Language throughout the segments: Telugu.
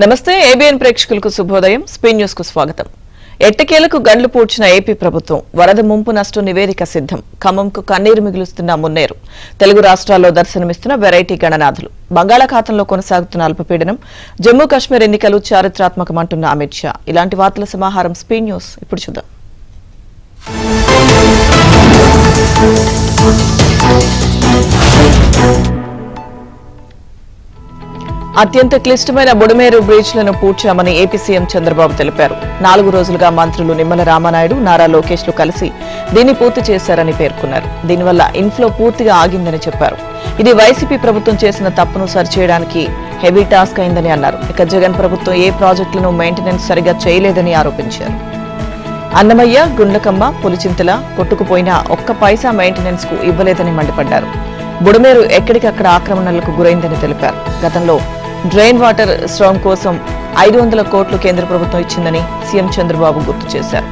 నమస్తే ఏబిఎన్ ప్రేక్షకులకు శుభోదయం. స్పీన్ న్యూస్ కు స్వాగతం. ఎట్టకేలకు గండ్లు పూడ్చిన ఏపీ ప్రభుత్వం వరద ముంపు నష్టం నివేదిక సిద్ధం. ఖమ్మంకు కన్నీరు మిగులుస్తున్న మున్నేరు. తెలుగు రాష్ట్రాల్లో దర్శనమిస్తున్న వెరైటీ గణనాథులు. బంగాళాఖాతంలో కొనసాగుతున్న అల్పపీడనం. జమ్మూ కాశ్మీర్ ఎన్నికలు చారిత్రాత్మకమంటున్న అమిత్ షా. ఇలాంటి వార్తల సమాహారం స్పీన్ న్యూస్ ఇప్పుడు చూద్దాం. అత్యంత క్లిష్టమైన బుడమేరు బ్రిడ్జ్లను పూడ్చామని ఏపీ సీఎం చంద్రబాబు తెలిపారు. 4 రోజులుగా మంత్రులు నిమ్మల రామానాయుడు, నారా లోకేష్లు కలిసి దీన్ని పూర్తి చేశారని పేర్కొన్నారు. దీనివల్ల ఇన్ఫ్లో పూర్తిగా ఆగిందని చెప్పారు. ఇది వైసీపీ ప్రభుత్వం చేసిన తప్పును సరిచేయడానికి హెవీ టాస్క్ అయిందని అన్నారు. ఇక జగన్ ప్రభుత్వం ఏ ప్రాజెక్టులను మెయింటెనెన్స్ సరిగా చేయలేదని ఆరోపించారు. అన్నమయ్య, గుండ్లకమ్మ, పులిచింతల కొట్టుకుపోయినా ఒక్క పైసా మెయింటెనెన్స్ కు ఇవ్వలేదని మండిపడ్డారు. బుడమేరు ఎక్కడికక్కడ ఆక్రమణలకు గురైందని తెలిపారు. గతంలో డ్రైన్ వాటర్ స్ట్రాంగ్ కోసం 500 కోట్లు కేంద్ర ప్రభుత్వం ఇచ్చిందని సీఎం చంద్రబాబు గుర్తు చేశారు.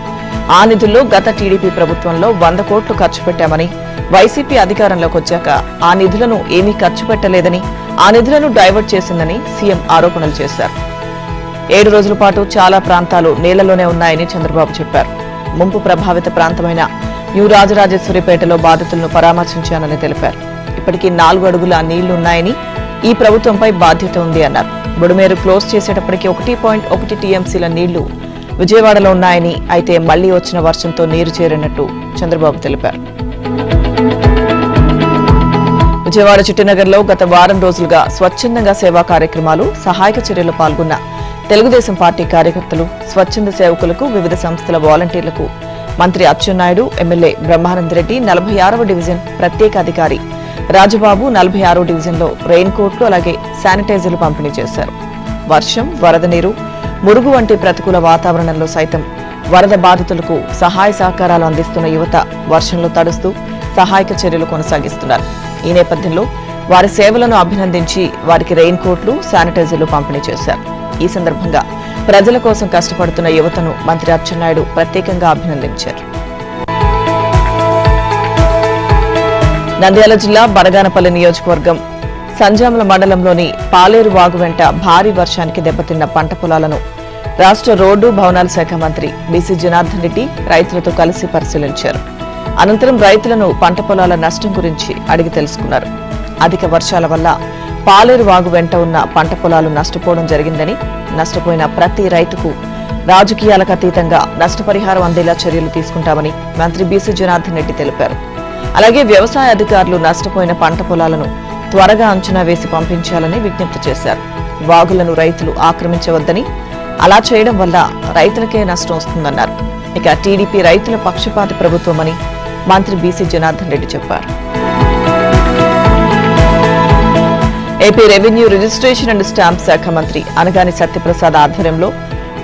ఆ నిధుల్లో గత టీడీపీ ప్రభుత్వంలో 100 కోట్లు ఖర్చు పెట్టామని, వైసీపీ అధికారంలోకి వచ్చాక ఆ నిధులను ఏమీ ఖర్చు పెట్టలేదని, ఆ నిధులను డైవర్ట్ చేసిందని సీఎం ఆరోపణలు చేశారు. 7 రోజుల పాటు చాలా ప్రాంతాలు నీళ్లలోనే ఉన్నాయని చంద్రబాబు చెప్పారు. ముంపు ప్రభావిత ప్రాంతమైన న్యూ రాజరాజేశ్వరిపేటలో బాధితులను పరామర్శించానని తెలిపారు. ఇప్పటికీ 4 అడుగుల నీళ్లున్నాయని, ఈ ప్రభుత్వంపై బాధ్యత ఉంది అన్నారు. బుడమేరు క్లోజ్ చేసేటప్పటికీ 1.1 టీఎంసీల నీళ్లు విజయవాడలో ఉన్నాయని, అయితే మళ్లీ వచ్చిన వర్షంతో నీరు చేరినట్టు చంద్రబాబు తెలిపారు. విజయవాడ చిట్టినగర్లో గత వారం రోజులుగా స్వచ్ఛందంగా సేవా కార్యక్రమాలు, సహాయక చర్యలు పాల్గొన్న తెలుగుదేశం పార్టీ కార్యకర్తలు, స్వచ్ఛంద సేవకులకు, వివిధ సంస్థల వాలంటీర్లకు మంత్రి అచ్చెన్నాయుడు, ఎమ్మెల్యే బ్రహ్మానందరెడ్డి, 46వ డివిజన్ ప్రత్యేక అధికారి రాజబాబు, 46వ డివిజన్లో రెయిన్ కోట్లు, అలాగే శానిటైజర్లు పంపిణీ చేశారు. వర్షం, వరద నీరు, మురుగు వంటి ప్రతికూల వాతావరణంలో సైతం వరద బాధితులకు సహాయ సహకారాలు అందిస్తున్న యువత వర్షంలో తడుస్తూ సహాయక చర్యలు కొనసాగిస్తున్నారు. ఈ నేపథ్యంలో వారి సేవలను అభినందించి వారికి రెయిన్ కోట్లు, శానిటైజర్లు పంపిణీ చేశారు. ఈ సందర్భంగా ప్రజల కోసం కష్టపడుతున్న యువతను మంత్రి అచ్చెన్నాయుడు ప్రత్యేకంగా అభినందించారు. నంద్యాల జిల్లా బనగానపల్లి నియోజకవర్గం సంజామల మండలంలోని పాలేరు వాగు వెంట భారీ వర్షానికి దెబ్బతిన్న పంట పొలాలను రాష్ట్ర రోడ్డు భవనాల శాఖ మంత్రి బీసీ జనార్దన్ రెడ్డి రైతులతో కలిసి పరిశీలించారు. అనంతరం రైతులను పంట పొలాల నష్టం గురించి అడిగి తెలుసుకున్నారు. అధిక వర్షాల వల్ల పాలేరు వాగు వెంట ఉన్న పంట పొలాలు నష్టపోవడం జరిగిందని, నష్టపోయిన ప్రతి రైతుకు రాజకీయాలకు అతీతంగా నష్టపరిహారం అందేలా చర్యలు తీసుకుంటామని మంత్రి బీసీ జనార్దన్ రెడ్డి తెలిపారు. అలాగే వ్యవసాయ అధికారులు నష్టపోయిన పంట పొలాలను త్వరగా అంచనా వేసి పంపించాలని విజ్ఞప్తి చేశారు. వాగులను రైతులు ఆక్రమించవద్దని, అలా చేయడం వల్ల రైతులకే నష్టం వస్తుందన్నారు. ఇక టీడీపీ రైతుల పక్షపాత ప్రభుత్వమని మంత్రి బీసీ జనార్దన్ రెడ్డి చెప్పారు. AP revenue registration and stamp శాఖ మంత్రి అనగాని సత్యప్రసాద్ ఆధ్వర్యంలో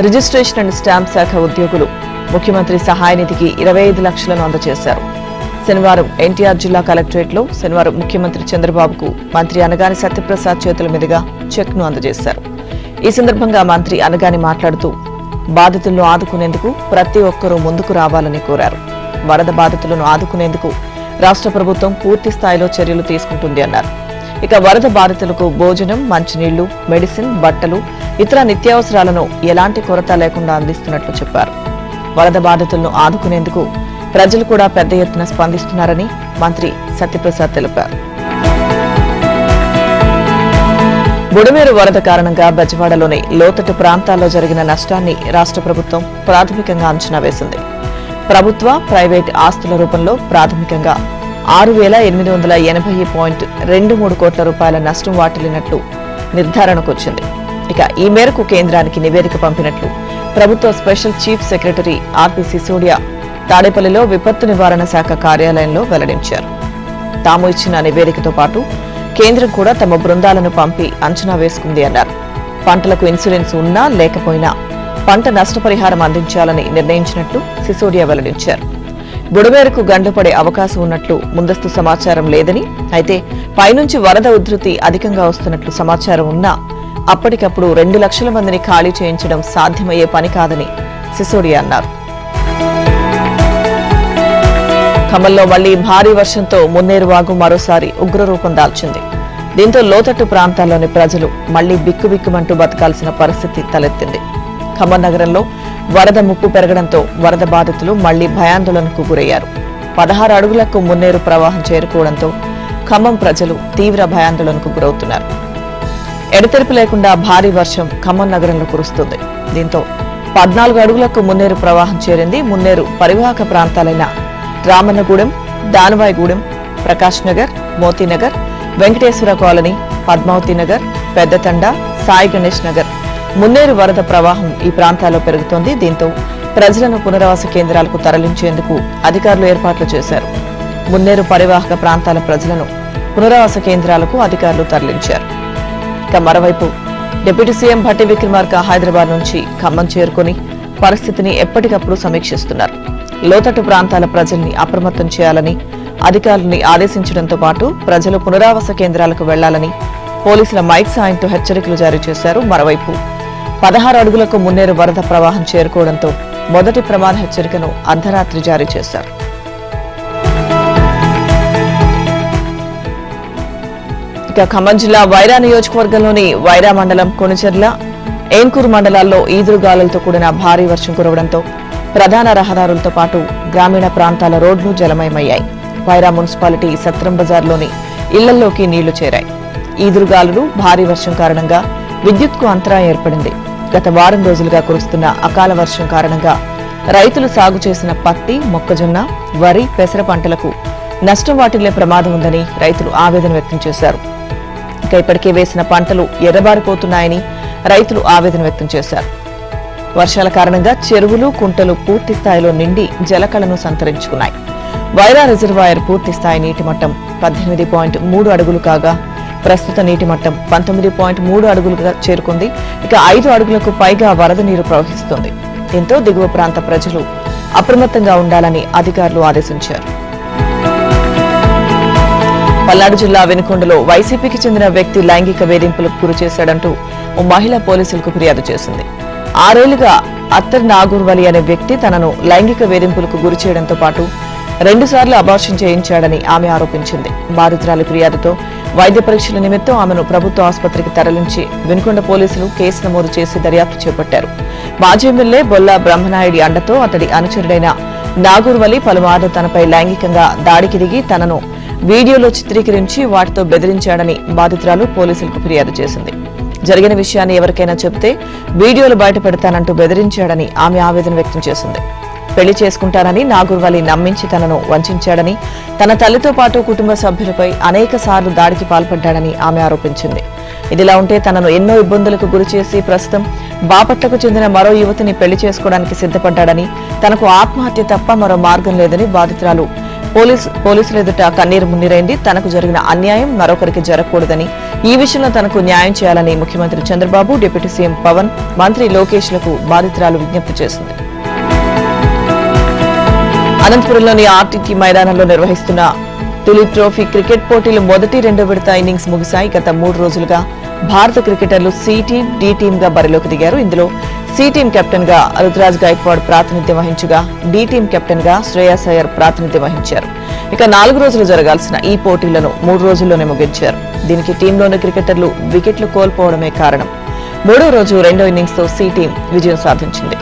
రిజిస్ట్రేషన్ అండ్ స్టాంప్ శాఖ ఉద్యోగులు ముఖ్యమంత్రి సహాయ నిధికి 25 లక్షలను అందజేశారు. శనివారం ఎన్టీఆర్ జిల్లా కలెక్టరేట్లో శనివారం ముఖ్యమంత్రి చంద్రబాబుకు మంత్రి అనగాని సత్యప్రసాద్ చేతుల మీదుగా చెక్ను అందజేశారు. ఈ సందర్భంగా మంత్రి అనగాని మాట్లాడుతూ బాధితులను ఆదుకునేందుకు ప్రతి ఒక్కరూ ముందుకు రావాలని కోరారు. వరద బాధితులను ఆదుకునేందుకు రాష్ట్ర ప్రభుత్వం పూర్తి స్థాయిలో చర్యలు తీసుకుంటుంది అన్నారు. ఇక వరద బాధితులకు భోజనం, మంచినీళ్లు, మెడిసిన్, బట్టలు, ఇతర నిత్యావసరాలను ఎలాంటి కొరత లేకుండా అందిస్తున్నట్లు చెప్పారు. వరద బాధితులను ఆదుకునేందుకు ప్రజలు కూడా పెద్ద ఎత్తున స్పందిస్తున్నారని మంత్రి సత్యప్రసాద్ తెలిపారు. బుడమేరు వరద కారణంగా బెజవాడలోని లోతట్టు ప్రాంతాల్లో జరిగిన నష్టాన్ని రాష్ట్ర ప్రభుత్వం ప్రాథమికంగా అంచనా వేసింది. ప్రభుత్వ, ప్రైవేట్ ఆస్తుల రూపంలో ప్రాథమికంగా 6,880.23 కోట్ల రూపాయల నష్టం వాటిల్లినట్లు నిర్ధారణకు వచ్చింది. ఇక ఈ మేరకు కేంద్రానికి నివేదిక పంపినట్లు ప్రభుత్వ స్పెషల్ చీఫ్ సెక్రటరీ ఆర్పి సిసోడియా తాడేపల్లిలో విపత్తు నివారణ శాఖ కార్యాలయంలో వెల్లడించారు. తాము ఇచ్చిన నివేదికతో పాటు కేంద్రం కూడా తమ బృందాలను పంపి అంచనా వేసుకుంది అన్నారు. పంటలకు ఇన్సూరెన్స్ ఉన్నా లేకపోయినా పంట నష్టపరిహారం అందించాలని నిర్ణయించినట్లు సిసోడియా వెల్లడించారు. బుడమేరుకు గండ్లు పడే అవకాశం ఉన్నట్లు ముందస్తు సమాచారం లేదని, అయితే పైనుంచి వరద ఉధృతి అధికంగా వస్తున్నట్లు సమాచారం ఉన్నా అప్పటికప్పుడు 2 లక్షల మందిని ఖాళీ చేయించడం సాధ్యమయ్యే పని కాదని సిసోడియా అన్నారు. ఖమ్మంలో మళ్లీ భారీ వర్షంతో మున్నేరు వాగు మరోసారి ఉగ్రరూపం దాల్చింది. దీంతో లోతట్టు ప్రాంతాల్లోని ప్రజలు మళ్లీ బిక్కుబిక్కుమంటూ బతకాల్సిన పరిస్థితి తలెత్తింది. ఖమ్మం నగరంలో వరద ముప్పు పెరగడంతో వరద బాధితులు మళ్లీ భయాందోళనకు గురయ్యారు. 16 అడుగులకు మున్నేరు ప్రవాహం చేరుకోవడంతో ఖమ్మం ప్రజలు తీవ్ర భయాందోళనకు గురవుతున్నారు. ఎడతెరిపి లేకుండా భారీ వర్షం ఖమ్మం నగరంలో కురుస్తుంది. దీంతో 14 అడుగులకు మున్నేరు ప్రవాహం చేరింది. మున్నేరు పరివాహక ప్రాంతాలైన రామన్నగూడెం, దానవాయిగూడెం, ప్రకాష్ నగర్, మోతీనగర్, వెంకటేశ్వర కాలనీ, పద్మావతి నగర్, పెద్దతండ, సాయి గణేష్ నగర్ మున్నేరు వరద ప్రవాహం ఈ ప్రాంతాల్లో పెరుగుతోంది. దీంతో ప్రజలను పునరావాస కేంద్రాలకు తరలించేందుకు అధికారులు ఏర్పాట్లు చేశారు. మున్నేరు పరివాహక ప్రాంతాల ప్రజలను పునరావాస కేంద్రాలకు అధికారులు తరలించారు. ఇక మరోవైపు డిప్యూటీ సీఎం భట్టి విక్రమార్క హైదరాబాద్ నుంచి ఖమ్మం చేరుకుని పరిస్థితిని ఎప్పటికప్పుడు సమీక్షిస్తున్నారు. లోతట్టు ప్రాంతాల ప్రజల్ని అప్రమత్తం చేయాలని అధికారులని ఆదేశించడంతో పాటు ప్రజలు పునరావాస కేంద్రాలకు వెళ్లాలని పోలీసుల మైక్ సాయంతో హెచ్చరికలు జారీ చేశారు. మరోవైపు 16 అడుగులకు మున్నేరు వరద ప్రవాహం చేరుకోవడంతో మొదటి ప్రమాద హెచ్చరికను అర్ధరాత్రి జారీ చేశారు. ఇక ఖమ్మం జిల్లా వైరా నియోజకవర్గంలోని వైరా మండలం, కొణిచెర్ల, ఏన్కూరు మండలాల్లో ఈదురుగాలులతో కూడిన భారీ వర్షం కురవడంతో ప్రధాన రహదారులతో పాటు గ్రామీణ ప్రాంతాల రోడ్లు జలమయమయ్యాయి. వైరా మున్సిపాలిటీ సత్రం బజార్లోని ఇళ్లల్లోకి నీళ్లు చేరాయి. ఈదురుగాలులు, భారీ వర్షం కారణంగా విద్యుత్కు అంతరాయం ఏర్పడింది. గత వారం రోజులుగా కురుస్తున్న అకాల వర్షం కారణంగా రైతులు సాగు చేసిన పత్తి, మొక్కజొన్న, వరి, పెసర పంటలకు నష్టం వాటిల్లే ప్రమాదం ఉందని రైతులు ఆవేదన వ్యక్తం చేశారు. ఇక ఇప్పటికే వేసిన పంటలు ఎర్రబారిపోతున్నాయని రైతులు ఆవేదన వ్యక్తం చేశారు. వర్షాల కారణంగా చెరువులు, కుంటలు పూర్తి స్థాయిలో నిండి జలకళను సంతరించుకున్నాయి. వైరా రిజర్వాయర్ పూర్తి స్థాయి నీటి మట్టం 18.3 అడుగులు కాగా ప్రస్తుత నీటి మట్టం 19.3 అడుగులుగా చేరుకుంది. ఇక 5 అడుగులకు పైగా వరద నీరు ప్రవహిస్తుంది. దీంతో దిగువ ప్రాంత ప్రజలు అప్రమత్తంగా ఉండాలని అధికారులు ఆదేశించారు. పల్నాడు జిల్లా వెనుకొండలో వైసీపీకి చెందిన వ్యక్తి లైంగిక వేధింపులకు గురి చేశాడంటూ ఓ మహిళ పోలీసులకు ఫిర్యాదు చేసింది. 6 ఏళ్లుగా అత్తర్ నాగూర్వలి అనే వ్యక్తి తనను లైంగిక వేధింపులకు గురి చేయడంతో పాటు 2 సార్లు అబార్షన్ చేయించాడని ఆమె ఆరోపించింది. బాధితురాలి ఫిర్యాదుతో వైద్య పరీక్షల నిమిత్తం ఆమెను ప్రభుత్వ ఆసుపత్రికి తరలించి వినుకొండ పోలీసులు కేసు నమోదు చేసి దర్యాప్తు చేపట్టారు. మాజీ ఎమ్మెల్యే బొల్లా బ్రహ్మనాయుడి అండతో అతడి అనుచరుడైన నాగూర్వలి పలుమార్లు తనపై లైంగికంగా దాడికి దిగి తనను వీడియోలో చిత్రీకరించి వాటితో బెదిరించాడని బాధితురాలు పోలీసులకు ఫిర్యాదు చేసింది. జరిగిన విషయాన్ని ఎవరికైనా చెబితే వీడియోలు బయటపెడతానంటూ బెదిరించాడని ఆమె ఆవేదన వ్యక్తం చేసింది. పెళ్లి చేసుకుంటానని నాగూర్వలి నమ్మించి తనను వంచాడని, తన తల్లితో పాటు కుటుంబ సభ్యులపై అనేక సార్లు దాడికి పాల్పడ్డాడని ఆమె ఆరోపించింది. ఇదిలా ఉంటే తనను ఎన్నో ఇబ్బందులకు గురిచేసి ప్రస్తుతం బాపట్లకు చెందిన మరో యువతిని పెళ్లి చేసుకోవడానికి సిద్ధపడ్డాడని, తనకు ఆత్మహత్య తప్ప మరో మార్గం లేదని బాధితురాలు పోలీసుల ఎదుట కన్నీరు మున్నీరైంది. తనకు జరిగిన అన్యాయం మరొకరికి జరగకూడదని, ఈ విషయంలో తనకు న్యాయం చేయాలని ముఖ్యమంత్రి చంద్రబాబు, డిప్యూటీ సీఎం పవన్, మంత్రి లోకేష్లకు బాధితురాలు విజ్ఞప్తి చేసింది. అనంతపురంలోని ఆర్టీటీ మైదానంలో నిర్వహిస్తున్న తులీప్ ట్రోఫీ క్రికెట్ పోటీలు మొదటి, రెండో విడత ఇన్నింగ్స్ ముగిశాయి. గత 3 రోజులుగా భారత క్రికెటర్లు సి టీం, డి టీం గా బరిలోకి దిగారు. ఇందులో సి టీం కెప్టెన్ గా రుతురాజ్ గైక్వాడ్ ప్రాతినిధ్యం వహించగా డి టీం కెప్టెన్ గా శ్రేయస్ అయ్యర్ ప్రాతినిధ్యం వహించారు. ఇక 4 రోజులు జరగాల్సిన ఈ పోటీలను 3 రోజుల్లోనే ముగించారు. దీనికి టీంలోని క్రికెటర్లు వికెట్లు కోల్పోవడమే కారణం. 3వ రోజు రెండో ఇన్నింగ్స్ తో సి టీం విజయం సాధించింది.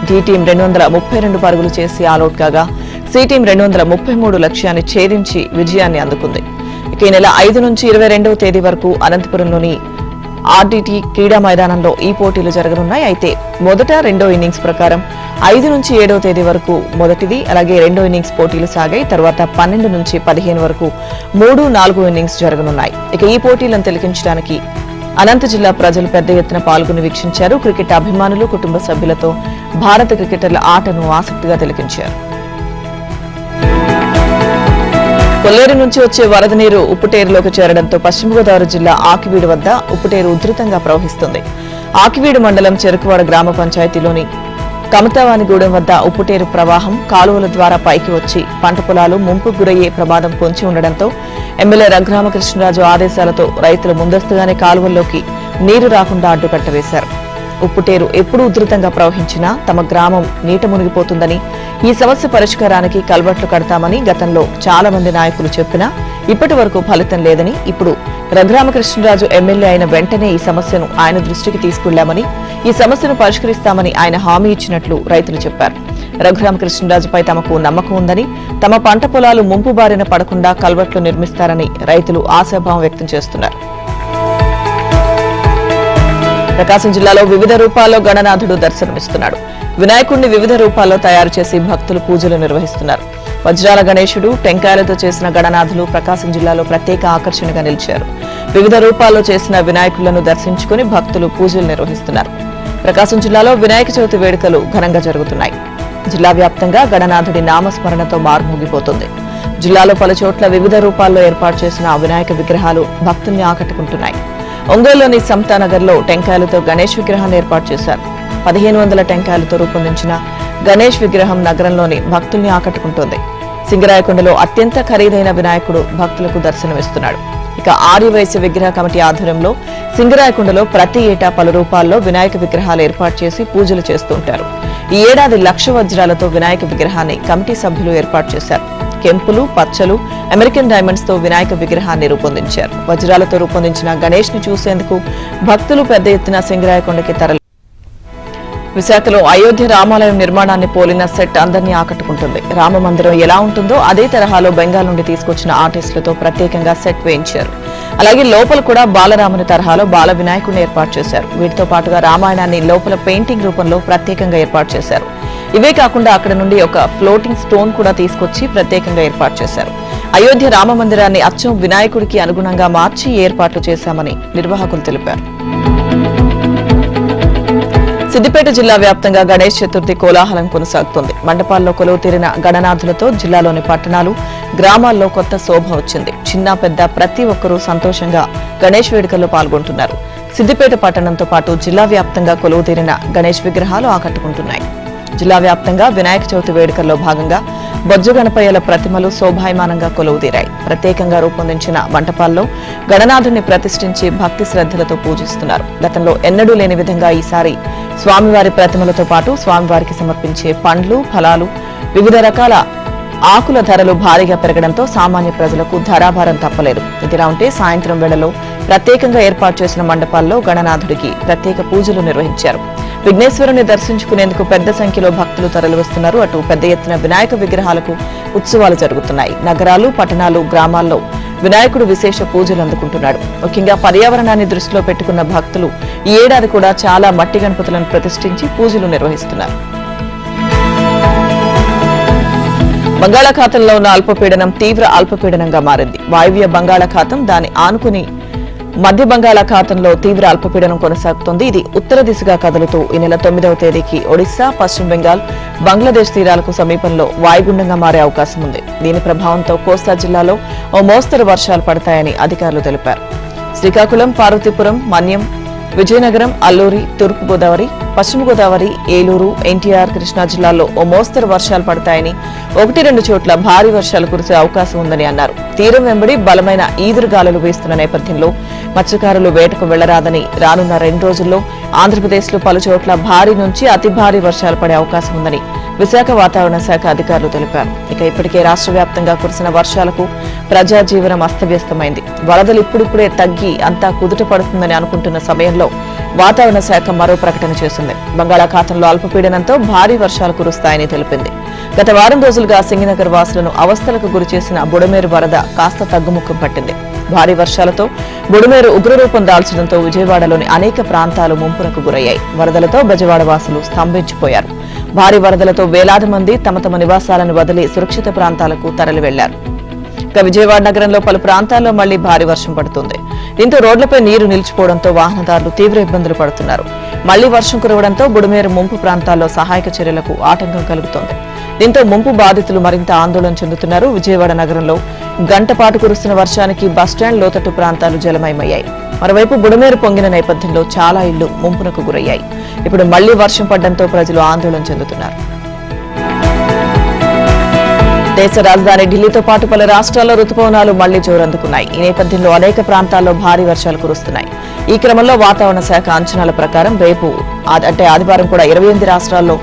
డి టీం 232 పరుగులు చేసి ఆలౌట్ కాగా సి టీం 233 లక్ష్యాన్ని ఛేదించి విజయాన్ని అందుకుంది. ఇక ఈ నెల 5 నుంచి 22వ తేదీ వరకు అనంతపురంలోని ఆర్టీటీ క్రీడా మైదానంలో ఈ పోటీలు జరగనున్నాయి. అయితే మొదట, రెండో ఇన్నింగ్స్ ప్రకారం 5 నుంచి 7వ తేదీ వరకు మొదటిది, అలాగే రెండో ఇన్నింగ్స్ పోటీలు సాగాయి. తర్వాత 12 నుంచి 15 వరకు 3, 4 ఇన్నింగ్స్ జరగనున్నాయి. ఇక ఈ పోటీలను తిలకించడానికి అనంత జిల్లా ప్రజలు పెద్ద ఎత్తున పాల్గొని వీక్షించారు. క్రికెట్ అభిమానులు కుటుంబ సభ్యులతో భారత క్రికెటర్ల ఆటను ఆసక్తిగా తిలకించారు. కొల్లేరు నుంచి వచ్చే వరద నీరు ఉప్పుటేరులోకి చేరడంతో పశ్చిమ గోదావరి జిల్లా ఆకివీడు వద్ద ఉప్పుటేరు ఉధృతంగా ప్రవహిస్తుంది. ఆకివీడు మండలం చెరుకువాడ గ్రామ పంచాయతీలోని కమతావానిగూడెం వద్ద ఉప్పుటేరు ప్రవాహం కాలువల ద్వారా పైకి వచ్చి పంట పొలాలు ముంపుకు గురయ్యే ప్రమాదం పొంచి ఉండడంతో ఎమ్మెల్యే రఘురామకృష్ణరాజు ఆదేశాలతో రైతులు ముందస్తుగానే కాలువల్లోకి నీరు రాకుండా అడ్డుకట్ట వేశారు. ఉప్పుటేరు ఎప్పుడు ఉధృతంగా ప్రవహించినా తమ గ్రామం నీట మునిగిపోతుందని, ఈ సమస్య పరిష్కారానికి కల్వర్ట్లు కడతామని గతంలో చాలా మంది నాయకులు చెప్పినా ఇప్పటి వరకు ఫలితం లేదని, ఇప్పుడు రఘురామకృష్ణరాజు ఎమ్మెల్యే అయిన వెంటనే ఈ సమస్యను ఆయన దృష్టికి తీసుకెళ్లామని, ఈ సమస్యను పరిష్కరిస్తామని ఆయన హామీ ఇచ్చినట్లు రైతులు చెప్పారు. రఘురామకృష్ణరాజుపై తమకు నమ్మకం ఉందని, తమ పంట పొలాలు ముంపు బారిన పడకుండా కల్వర్ట్లు నిర్మిస్తారని రైతులు ఆశాభావం వ్యక్తం చేస్తున్నారు. ప్రకాశం జిల్లాలో వివిధ రూపాల్లో గణనాథుడు దర్శనమిస్తున్నాడు. వినాయకుడిని వివిధ రూపాల్లో తయారు చేసి భక్తులు పూజలు నిర్వహిస్తున్నారు. వజ్రాల గణేశుడు, టెంకాయలతో చేసిన గణనాథులు ప్రకాశం జిల్లాలో ప్రత్యేక ఆకర్షణగా నిలిచారు. వివిధ రూపాల్లో చేసిన వినాయకులను దర్శించుకుని భక్తులు పూజలు నిర్వహిస్తున్నారు. ప్రకాశం జిల్లాలో వినాయక చవితి వేడుకలు ఘనంగా జరుగుతున్నాయి. జిల్లా వ్యాప్తంగా గణనాథుడి నామస్మరణతో మారుమోగిపోతుంది. జిల్లాలో పలుచోట్ల వివిధ రూపాల్లో ఏర్పాటు చేసిన వినాయక విగ్రహాలు భక్తుల్ని ఆకట్టుకుంటున్నాయి. ఒంగోలులోని సమతానగర్ లో టెంకాయలతో గణేష్ విగ్రహాన్ని ఏర్పాటు చేశారు. 1500 టెంకాయలతో రూపొందించిన గణేష్ విగ్రహం నగరంలోని భక్తుల్ని ఆకట్టుకుంటోంది. సింగరాయకొండలో అత్యంత ఖరీదైన వినాయకుడు భక్తులకు దర్శనమిస్తున్నాడు. ఇక ఆర్యవైశ్య విగ్రహ కమిటీ ఆధ్వర్యంలో సింగరాయకొండలో ప్రతి ఏటా పలు రూపాల్లో వినాయక విగ్రహాలు ఏర్పాటు చేసి పూజలు చేస్తుంటారు. ఈ ఏడాది 1,00,000 వజ్రాలతో వినాయక విగ్రహాన్ని కమిటీ సభ్యులు ఏర్పాటు చేశారు. కెంపులు, పచ్చలు, అమెరికన్ డైమండ్స్ తో వినాయక విగ్రహాన్ని రూపొందించారు. వజ్రాలతో రూపొందించిన గణేష్ ని చూసేందుకు భక్తులు పెద్ద ఎత్తున సింగరాయకొండకి తరలి. విశాఖలో అయోధ్య రామాలయం నిర్మాణాన్ని పోలిన సెట్ అందరినీ ఆకట్టుకుంటుంది. రామ మందిరం ఎలా ఉంటుందో అదే తరహాలో బెంగాల్ నుండి తీసుకొచ్చిన ఆర్టిస్టులతో ప్రత్యేకంగా సెట్ వేయించారు. అలాగే లోపల కూడా బాలరాముని తరహాలో బాల వినాయకుడిని ఏర్పాటు చేశారు. వీటితో పాటుగా రామాయణాన్ని లోపల పెయింటింగ్ రూపంలో ప్రత్యేకంగా ఏర్పాటు చేశారు. ఇవే కాకుండా అక్కడ నుండి ఒక ఫ్లోటింగ్ స్టోన్ కూడా తీసుకొచ్చి ప్రత్యేకంగా ఏర్పాటు చేశారు. అయోధ్య రామ మందిరాన్ని అచ్చం వినాయకుడికి అనుగుణంగా మార్చి ఏర్పాట్లు చేశామని నిర్వాహకులు తెలిపారు. సిద్దిపేట జిల్లా వ్యాప్తంగా గణేష్ చతుర్థి కోలాహలం కొనసాగుతోంది. మండపాల్లో కొలువు తీరిన గణనాథులతో జిల్లాలోని పట్టణాలు, గ్రామాల్లో కొత్త శోభ వచ్చింది. చిన్న పెద్ద ప్రతి ఒక్కరూ సంతోషంగా గణేష్ వేడుకల్లో పాల్గొంటున్నారు. సిద్దిపేట పట్టణంతో పాటు జిల్లా వ్యాప్తంగా కొలువు తీరిన గణేష్ విగ్రహాలు ఆకట్టుకుంటున్నాయి. జిల్లా వ్యాప్తంగా వినాయక చవితి వేడుకల్లో భాగంగా బొజ్జ గణపయ్యల ప్రతిమలు శోభాయమానంగా కొలువుదీరాయి. ప్రత్యేకంగా రూపొందించిన మంటపాల్లో గణనాథుని ప్రతిష్ఠించి భక్తి శ్రద్ధలతో పూజిస్తున్నారు. గతంలో ఎన్నడూ లేని విధంగా ఈసారి స్వామివారి ప్రతిమలతో పాటు స్వామివారికి సమర్పించే పండ్లు, ఫలాలు, వివిధ రకాల ఆకుల ధరలు భారీగా పెరగడంతో సామాన్య ప్రజలకు ధరాభారం తప్పలేదు. ఇదిలా ఉంటే సాయంత్రం వేళలో ప్రత్యేకంగా ఏర్పాటు చేసిన మండపాల్లో గణనాథుడికి ప్రత్యేక పూజలు నిర్వహించారు. విఘ్నేశ్వరుని దర్శించుకునేందుకు పెద్ద సంఖ్యలో భక్తులు తరలివస్తున్నారు. అటు పెద్ద ఎత్తున వినాయక విగ్రహాలకు ఉత్సవాలు జరుగుతున్నాయి. నగరాలు, పట్టణాలు, గ్రామాల్లో వినాయకుడు విశేష పూజలు అందుకుంటున్నాడు. ముఖ్యంగా పర్యావరణాన్ని దృష్టిలో పెట్టుకున్న భక్తులు ఈ ఏడాది కూడా చాలా మట్టి గణపతులను ప్రతిష్ఠించి పూజలు నిర్వహిస్తున్నారు. బంగాళాఖాతంలో ఉన్న అల్పపీడనం తీవ్ర అల్పపీడనంగా మారింది. వాయువ్య బంగాళాఖాతం, దాని ఆనుకుని మధ్య బంగాళాఖాతంలో తీవ్ర అల్పపీడనం కొనసాగుతోంది. ఇది ఉత్తర దిశగా కదులుతూ ఈ నెల 9వ తేదీకి ఒడిశా, పశ్చిమ బెంగాల్, బంగ్లాదేశ్ తీరాలకు సమీపంలో వాయుగుండంగా మారే అవకాశం ఉంది. దీని ప్రభావంతో కోస్తా జిల్లాలో ఓ మోస్తరు వర్షాలు పడతాయని అధికారులు తెలిపారు. శ్రీకాకుళం, పార్వతీపురం, మన్యం, విజయనగరం, అల్లూరి, తూర్పు గోదావరి, పశ్చిమ గోదావరి, ఏలూరు, ఎన్టీఆర్, కృష్ణా జిల్లాల్లో ఓ మోస్తరు వర్షాలు పడతాయని, 1-2 చోట్ల భారీ వర్షాలు కురిసే అవకాశం ఉందని అన్నారు. తీరం వెంబడి బలమైన ఈదురుగాలులు వీస్తున్న నేపథ్యంలో మత్స్యకారులు వేటకు వెళ్లరాదని, రానున్న 2 రోజుల్లో ఆంధ్రప్రదేశ్లో పలు చోట్ల భారీ నుంచి అతి భారీ వర్షాలు పడే అవకాశం ఉందని విశాఖ వాతావరణ శాఖ అధికారులు తెలిపారు. ఇక ఇప్పటికే రాష్ట్ర వ్యాప్తంగా కురిసిన వర్షాలకు ప్రజాజీవనం అస్తవ్యస్తమైంది. వరదలు ఇప్పుడిప్పుడే తగ్గి అంతా కుదుట పడుతుందని అనుకుంటున్న సమయంలో వాతావరణ శాఖ మరో ప్రకటన చేసింది. బంగాళాఖాతంలో అల్పపీడనంతో భారీ వర్షాలు కురుస్తాయని తెలిపింది. గత వారం రోజులుగా సింగనగర్ వాసులను అవస్థలకు గురిచేసిన బుడమేరు వరద కాస్త తగ్గుముఖం పట్టింది. భారీ వర్షాలతో బుడమేరు ఉగ్రరూపం దాల్చడంతో విజయవాడలోని అనేక ప్రాంతాలు ముంపునకు గురయ్యాయి. వరదలతో బెజవాడ వాసులు స్తంభించిపోయారు. భారీ వరదలతో వేలాది మంది తమ తమ నివాసాలను వదిలి సురక్షిత ప్రాంతాలకు తరలి వెళ్లారు. ఇక విజయవాడ నగరంలో పలు ప్రాంతాల్లో మళ్లీ భారీ వర్షం పడుతుంది. దీంతో రోడ్లపై నీరు నిలిచిపోవడంతో వాహనదారులు తీవ్ర ఇబ్బందులు పడుతున్నారు. మళ్లీ వర్షం కురవడంతో బుడమేరు ముంపు ప్రాంతాల్లో సహాయక చర్యలకు ఆటంకం కలుగుతోంది. దీంతో ముంపు బాధితులు మరింత ఆందోళన చెందుతున్నారు. విజయవాడ నగరంలో గంటపాటు కురుస్తున్న వర్షానికి బస్టాండ్, లోతట్టు ప్రాంతాలు జలమయమయ్యాయి. మరోవైపు బుడమేరు పొంగిన నేపథ్యంలో చాలా ఇళ్లు ముంపునకు గురయ్యాయి. ఇప్పుడు మళ్లీ వర్షం పడడంతో ప్రజలు ఆందోళన చెందుతున్నారు. దేశ రాజధాని ఢిల్లీతో పాటు పలు రాష్ట్రాల్లో రుతుపవనాలు మళ్లీ జోరందుకున్నాయి. ఈ నేపథ్యంలో అనేక ప్రాంతాల్లో భారీ వర్షాలు కురుస్తున్నాయి. ఈ క్రమంలో వాతావరణ శాఖ అంచనాల ప్రకారం రేపు అంటే ఆదివారం కూడా 28 రాష్ట్రాల్లో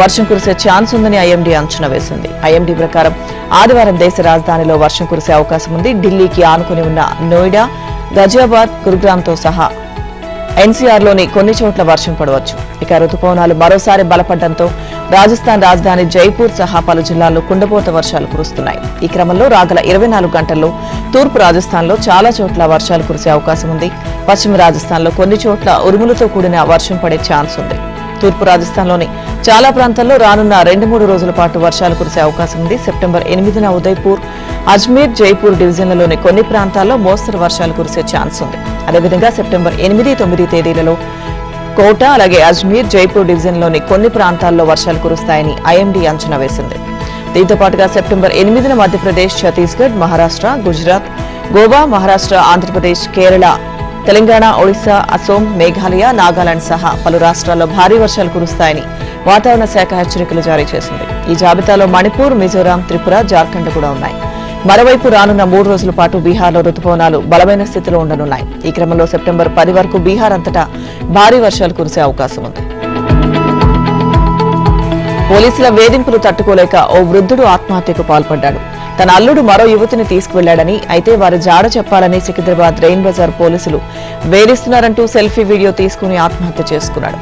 వర్షం కురిసే ఛాన్స్ ఉందని ఐఎండీ అంచనా వేసింది. ఐఎండీ ప్రకారం ఆదివారం దేశ రాజధానిలో వర్షం కురిసే అవకాశం ఉంది. ఢిల్లీకి ఆనుకుని ఉన్న నోయిడా, గజియాబాద్, గురుగ్రామ్తో సహా ఎన్సీఆర్లోని కొన్ని చోట్ల వర్షం పడవచ్చు. ఇక రుతుపవనాలు మరోసారి బలపడడంతో రాజస్థాన్ రాజధాని జైపూర్ సహా పలు జిల్లాల్లో కుండపోత వర్షాలు కురుస్తున్నాయి. ఈ క్రమంలో రాగల 24 గంటల్లో తూర్పు రాజస్థాన్లో చాలా చోట్ల వర్షాలు కురిసే అవకాశం ఉంది. పశ్చిమ రాజస్థాన్లో కొన్ని చోట్ల ఉరుములతో కూడిన వర్షం పడే ఛాన్స్ ఉంది. తూర్పు రాజస్థాన్లోని చాలా ప్రాంతాల్లో రానున్న 2-3 రోజుల పాటు వర్షాలు కురిసే అవకాశం ఉంది. సెప్టెంబర్ 8న ఉదయ్పూర్, అజ్మీర్, జైపూర్ డివిజన్లలోని కొన్ని ప్రాంతాల్లో మోస్తరు వర్షాలు కురిసే ఛాన్స్ ఉంది. అదేవిధంగా సెప్టెంబర్ 8-9 తేదీలలో కోటా, అలాగే అజ్మీర్, జైపూర్ డివిజన్లోని కొన్ని ప్రాంతాల్లో వర్షాలు కురుస్తాయని ఐఎండీ అంచనా వేసింది. దీంతో పాటుగా సెప్టెంబర్ 8న మధ్యప్రదేశ్, ఛత్తీస్గఢ్, మహారాష్ట్ర, గుజరాత్, గోవా, మహారాష్ట్ర, ఆంధ్రప్రదేశ్, కేరళ, తెలంగాణ, ఒడిశా, అసోం, మేఘాలయ, నాగాలాండ్ సహా పలు రాష్ట్రాల్లో భారీ వర్షాలు కురుస్తాయని వాతావరణ శాఖ హెచ్చరికలు జారీ చేసింది. ఈ జాబితాలో మణిపూర్, మిజోరాం, త్రిపుర, జార్ఖండ్ కూడా ఉన్నాయి. మరోవైపు రానున్న 3 రోజుల పాటు బీహార్లో రుతుపవనాలు బలమైన స్థితిలో ఉండనున్నాయి. ఈ క్రమంలో సెప్టెంబర్ 10 వరకు బీహార్ అంతటా భారీ వర్షాలు కురిసే అవకాశం ఉంది. పోలీసుల వేధింపులు తట్టుకోలేక ఓ వృద్ధుడు ఆత్మహత్యకు పాల్పడ్డాడు. తన అల్లుడు మరో యువతిని తీసుకువెళ్లాడని, అయితే వారి జాడ చెప్పాలని సికింద్రాబాద్ రెయిన్ బజార్ పోలీసులు వేధిస్తున్నారంటూ సెల్ఫీ వీడియో తీసుకుని ఆత్మహత్య చేసుకున్నాడు.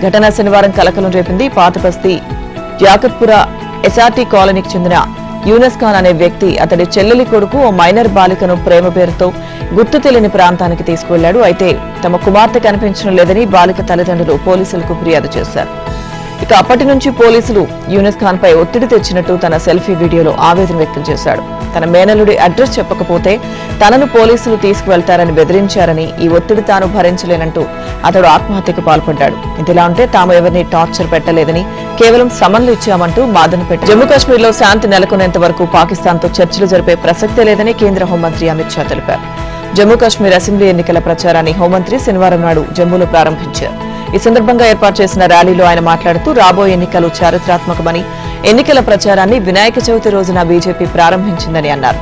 ఘటన శనివారం కలకలం రేపింది. పాతబస్తీ యాకత్పుర ఎస్ఆర్టీ కాలనీకి చెందిన యూనస్ ఖాన్ అనే వ్యక్తి అతడి చెల్లెలి కొడుకు ఓ మైనర్ బాలికను ప్రేమ పేరుతో గుర్తు తెలియని ప్రాంతానికి తీసుకువెళ్లాడు. అయితే తమ కుమార్తె కనిపించడం లేదని బాలిక తల్లిదండ్రులు పోలీసులకు ఫిర్యాదు చేశారు. ఇక అప్పటి నుంచి పోలీసులు యూనస్ ఖాన్ పై ఒత్తిడి తెచ్చినట్టు తన సెల్ఫీ వీడియోలో ఆవేదన వ్యక్తం చేశాడు. తన మేనల్లుడి అడ్రస్ చెప్పకపోతే తనను పోలీసులు తీసుకువెళ్తారని బెదిరించారని, ఈ ఒత్తిడి తాను భరించలేనంటూ అతడు ఆత్మహత్యకు పాల్పడ్డాడు. ఇదిలా ఉంటే తాము ఎవరిని టార్చర్ పెట్టలేదని, కేవలం సమన్లు ఇచ్చామంటూ వాదన పెట్టారు. జమ్మూ కాశ్మీర్లో శాంతి నెలకొనేంత వరకు పాకిస్తాన్తో చర్చలు జరిపే ప్రసక్తే లేదని కేంద్ర హోంమంత్రి అమిత్ షా తెలిపారు. జమ్మూ కాశ్మీర్ అసెంబ్లీ ఎన్నికల ప్రచారాన్ని హోంమంత్రి శనివారం నాడు జమ్మూలో ప్రారంభించారు. ఈ సందర్భంగా ఏర్పాటు చేసిన ర్యాలీలో ఆయన మాట్లాడుతూ రాబోయే ఎన్నికలు చారిత్రాత్మకమని, ఎన్నికల ప్రచారాన్ని వినాయక చవితి రోజున బీజేపీ ప్రారంభించిందని అన్నారు.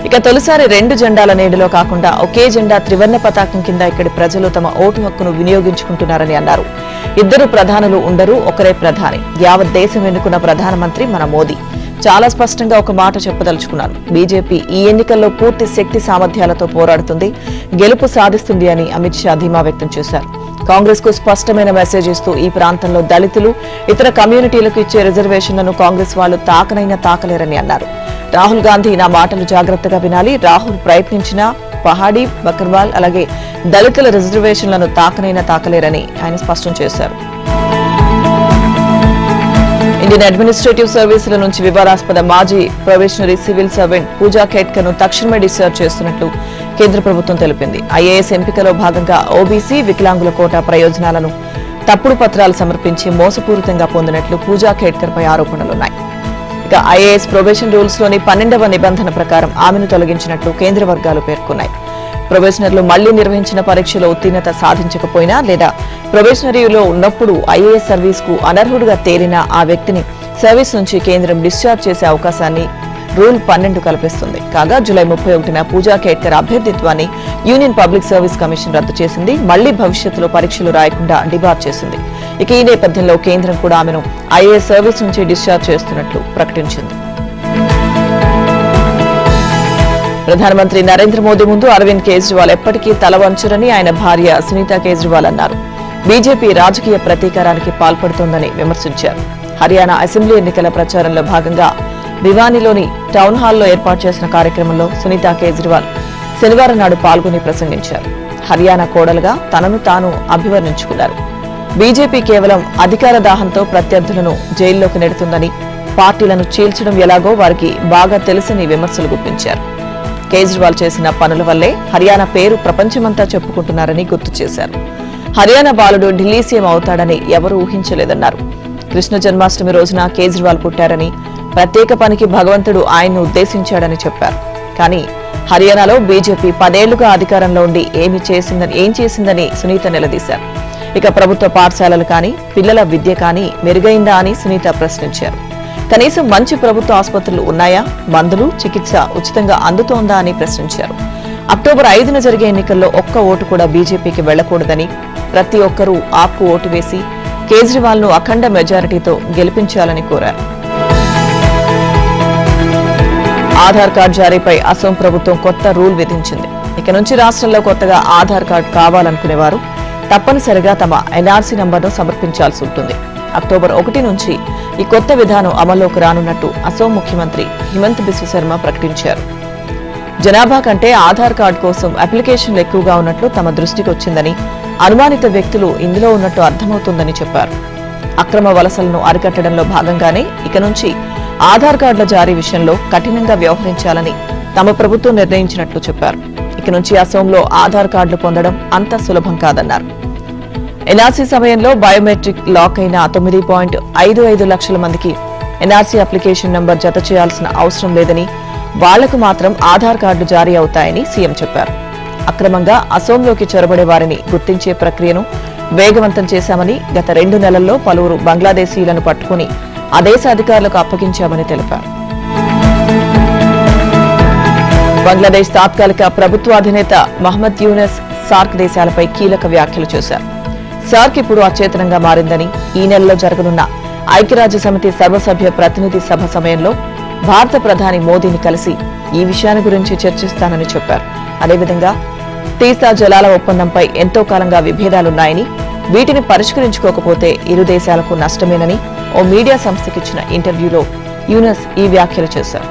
ఇక తొలిసారి 2 జెండాల నీడలో కాకుండా ఒకే జెండా త్రివర్ణ పతాకం కింద ఇక్కడి ప్రజలు తమ ఓటు హక్కును వినియోగించుకుంటున్నారని అన్నారు. 2 ప్రధానులు ఉండరు, ఒకరే ప్రధాని. యావత్ దేశం ఎన్నుకున్న ప్రధానమంత్రి మన మోదీ. చాలా స్పష్టంగా ఒక మాట చెప్పదలుచుకున్నాను. బీజేపీ ఈ ఎన్నికల్లో పూర్తి శక్తి సామర్థ్యాలతో పోరాడుతుంది, గెలుపు సాధిస్తుంది అని అమిత్ షా ధీమా వ్యక్తం చేశారు. కాంగ్రెస్ కు స్పష్టమైన మెసేజ్ ఇస్తూ ఈ ప్రాంతంలో దళితులు, ఇతర కమ్యూనిటీలకు ఇచ్చే రిజర్వేషన్లను కాంగ్రెస్ వాళ్లు తాకనైనా తాకలేరని అన్నారు. రాహుల్ గాంధీ నా మాటలు జాగ్రత్తగా వినాలి. రాహుల్ ప్రయత్నించిన పహాడీ, బకర్వాల్, అలాగే దళితుల రిజర్వేషన్లను తాకనైనా తాకలేరని ఆయన స్పష్టం చేశారు. ఇండియన్ అడ్మినిస్ట్రేటివ్ సర్వీసుల నుంచి వివాదాస్పద మాజీ ప్రొబేషనరీ సివిల్ సర్వెంట్ పూజా ఖేట్కర్ను తక్షణమే డిశ్చార్జ్ చేస్తున్నట్లు కేంద్ర ప్రభుత్వం తెలిపింది. ఐఏఎస్ ఎంపికలో భాగంగా ఓబీసీ, వికలాంగుల కోటా ప్రయోజనాలను తప్పుడు పత్రాలు సమర్పించి మోసపూరితంగా పొందినట్లు పూజా ఖేట్కర్ పై ఆరోపణలున్నాయి. ఇక ఐఏఎస్ ప్రొబేషన్ రూల్స్ లోని 12వ నిబంధన ప్రకారం ఆమెను తొలగించినట్లు కేంద్ర వర్గాలు పేర్కొన్నాయి. ప్రొబేషనర్లు మళ్లీ నిర్వహించిన పరీక్షలో ఉత్తీర్ణత సాధించకపోయినా లేదా ప్రొబేషనరీలో ఉన్నప్పుడు ఐఏఎస్ సర్వీస్ కు అనర్హుడుగా తేలిన ఆ వ్యక్తిని సర్వీస్ నుంచి కేంద్రం డిశ్చార్జ్ చేసే అవకాశాన్ని రూల్ 12 కల్పిస్తుంది. కాగా జూలై 31న పూజా ఖేట్కర్ అభ్యర్థిత్వాన్ని యూనియన్ పబ్లిక్ సర్వీస్ కమిషన్ రద్దు చేసింది. మళ్లీ భవిష్యత్తులో పరీక్షలు రాయకుండా డిబార్ చేసింది. ఇక ఈ నేపథ్యంలో కేంద్రం కూడా ఆమెను ఐఏఎస్ సర్వీస్ నుంచి డిశ్చార్జ్ చేస్తున్నట్లు ప్రకటించింది. ప్రధానమంత్రి నరేంద్ర మోదీ ముందు అరవింద్ కేజ్రీవాల్ ఎప్పటికీ తల వంచరని ఆయన భార్య సునీతా కేజ్రీవాల్ అన్నారు. బీజేపీ రాజకీయ ప్రతీకారానికి పాల్పడుతోందని విమర్శించారు. హర్యానా అసెంబ్లీ ఎన్నికల ప్రచారంలో భాగంగా భివానీలోని టౌన్ హాల్లో ఏర్పాటు చేసిన కార్యక్రమంలో సునీతా కేజ్రీవాల్ శనివారం నాడు పాల్గొని ప్రసంగించారు. హర్యానా కోడలుగా తనను తాను అభివర్ణించుకున్నారు. బీజేపీ కేవలం అధికార దాహంతో ప్రత్యర్థులను జైల్లోకి నెడుతుందని, పార్టీలను చీల్చడం ఎలాగో వారికి బాగా తెలుసని విమర్శలు గుప్పించారు. కేజ్రీవాల్ చేసిన పనుల వల్లే హర్యానా పేరు ప్రపంచమంతా చెప్పుకుంటున్నారని గుర్తు చేశారు. హర్యానా బాలుడు ఢిల్లీ సీఎం అవుతాడని ఎవరూ ఊహించలేదన్నారు. కృష్ణ జన్మాష్టమి రోజున కేజ్రీవాల్ పుట్టారని, ప్రత్యేక పనికి భగవంతుడు ఆయన్ను ఉద్దేశించాడని చెప్పారు. కానీ హర్యానాలో బీజేపీ 10 ఏళ్లుగా అధికారంలో ఉండి ఏం చేసిందని సునీత నిలదీశారు. ఇక ప్రభుత్వ పాఠశాలలు కానీ, పిల్లల విద్య కానీ మెరుగైందా అని సునీత ప్రశ్నించారు. కనీసం మంచి ప్రభుత్వ ఆసుపత్రులు ఉన్నాయా? మందులు, చికిత్స ఉచితంగా అందుతోందా అని ప్రశ్నించారు. అక్టోబర్ 5న జరిగే ఎన్నికల్లో ఒక్క ఓటు కూడా బీజేపీకి వెళ్లకూడదని, ప్రతి ఒక్కరూ ఆప్కు ఓటు వేసి కేజ్రీవాల్ ను అఖండ మెజారిటీతో గెలిపించాలని కోరారు. ఆధార్ కార్డు జారీపై అసోం ప్రభుత్వం కొత్త రూల్ విధించింది. ఇక నుంచి రాష్ట్రంలో కొత్తగా ఆధార్ కార్డు కావాలనుకునేవారు తప్పనిసరిగా తమ ఎన్ఆర్సీ నంబర్ను సమర్పించాల్సి ఉంటుంది. అక్టోబర్ 1 నుంచి ఈ కొత్త విధానం అమల్లోకి రానున్నట్టు అసోం ముఖ్యమంత్రి హిమంత్ బిశ్వ శర్మ ప్రకటించారు. జనాభా కంటే ఆధార్ కార్డు కోసం అప్లికేషన్లు ఎక్కువగా ఉన్నట్లు తమ దృష్టికి వచ్చిందని, అనుమానిత వ్యక్తులు ఇందులో ఉన్నట్టు అర్థమవుతుందని చెప్పారు. అక్రమ వలసలను అరికట్టడంలో భాగంగానే ఇక నుంచి ఆధార్ కార్డుల జారీ విషయంలో కఠినంగా వ్యవహరించాలని తమ ప్రభుత్వం నిర్ణయించినట్లు చెప్పారు. ఇక నుంచి అసోంలో ఆధార్ కార్డులు పొందడం అంత సులభం కాదన్నారు. ఎన్ఆర్సీ సమయంలో బయోమెట్రిక్ లాక్ అయిన 9.55 లక్షల మందికి ఎన్ఆర్సీ అప్లికేషన్ నంబర్ జత చేయాల్సిన అవసరం లేదని, వాళ్లకు మాత్రం ఆధార్ కార్డులు జారీ అవుతాయని సీఎం చెప్పారు. అక్రమంగా అసోంలోకి చొరబడే వారిని గుర్తించే ప్రక్రియను వేగవంతం చేశామని, గత 2 నెలల్లో పలువురు బంగ్లాదేశీయులను పట్టుకుని ఆ దేశ అధికారులకు అప్పగించామని తెలిపారు. బంగ్లాదేశ్ తాత్కాలిక ప్రభుత్వాధినేత మహమ్మద్ యూనస్ సార్క్ దేశాలపై కీలక వ్యాఖ్యలు చేశారు. సార్క్ ఇప్పుడు అచేతనంగా మారిందని, ఈ నెలలో జరగనున్న ఐక్యరాజ్య సమితి సర్వసభ్య ప్రతినిధి సభ సమయంలో భారత ప్రధాని మోదీని కలిసి ఈ విషయాన్ని గురించి చర్చిస్తానని చెప్పారు. అదేవిధంగా తీసా జలాల ఒప్పందంపై ఎంతో కాలంగా విభేదాలున్నాయని, వీటిని పరిష్కరించుకోకపోతే ఇరు దేశాలకు నష్టమేనని ఓ మీడియా సంస్థకిచ్చిన ఇంటర్వ్యూలో యూనస్ ఈ వ్యాఖ్యలు చేశారు.